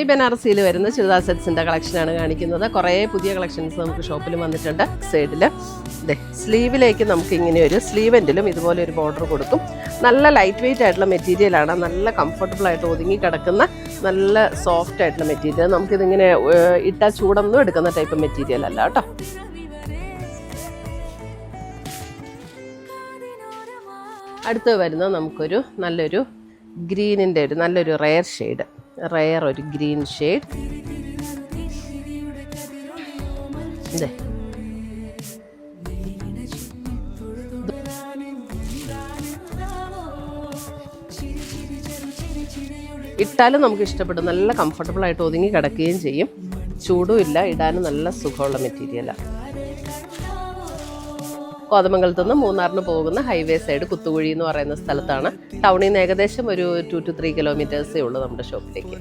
ബനാറസിയിൽ വരുന്ന ചുരിദാർ സെറ്റ്സിൻ്റെ കളക്ഷനാണ് കാണിക്കുന്നത്. കുറേ പുതിയ കളക്ഷൻസ് നമുക്ക് ഷോപ്പിൽ വന്നിട്ടുണ്ട്. സൈഡിൽ സ്ലീവിലേക്ക് നമുക്ക് ഇങ്ങനെ ഒരു സ്ലീവെൻറ്റിലും ഇതുപോലെ ഒരു ബോർഡർ കൊടുക്കും. നല്ല ലൈറ്റ് വെയിറ്റ് ആയിട്ടുള്ള മെറ്റീരിയലാണ്. നല്ല കംഫർട്ടബിൾ ആയിട്ട് ഒതുങ്ങി കിടക്കുന്ന നല്ല സോഫ്റ്റ് ആയിട്ടുള്ള മെറ്റീരിയൽ. നമുക്കിതിങ്ങനെ ഇട്ടാൽ ചൂടൊന്നും എടുക്കുന്ന ടൈപ്പ് മെറ്റീരിയൽ അല്ല കേട്ടോ. അടുത്ത് വരുന്നത് നമുക്കൊരു നല്ലൊരു ഗ്രീനിൻ്റെ ഒരു നല്ലൊരു റെയർ ഷെയ്ഡ്, ഒരു ഗ്രീൻ ഷെയ്ഡ്. ഇതേ ഇട്ടാലും നമുക്ക് ഇഷ്ടപ്പെടും. നല്ല കംഫർട്ടബിൾ ആയിട്ട് ഒതുങ്ങി കിടക്കുകയും ചെയ്യും. ചൂടും ഇല്ല, ഇടാനും നല്ല സുഖമുള്ള മെറ്റീരിയലാണ്. കോതമംഗലത്തുനിന്ന് മൂന്നാറിന് പോകുന്ന ഹൈവേ സൈഡ് കുത്തുകുഴി എന്ന് പറയുന്ന സ്ഥലത്താണ്. ടൗണിൽ നിന്ന് ഏകദേശം ഒരു 2 to 3 കിലോമീറ്റേഴ്സേ ഉള്ളൂ നമ്മുടെ ഷോപ്പിലേക്ക്.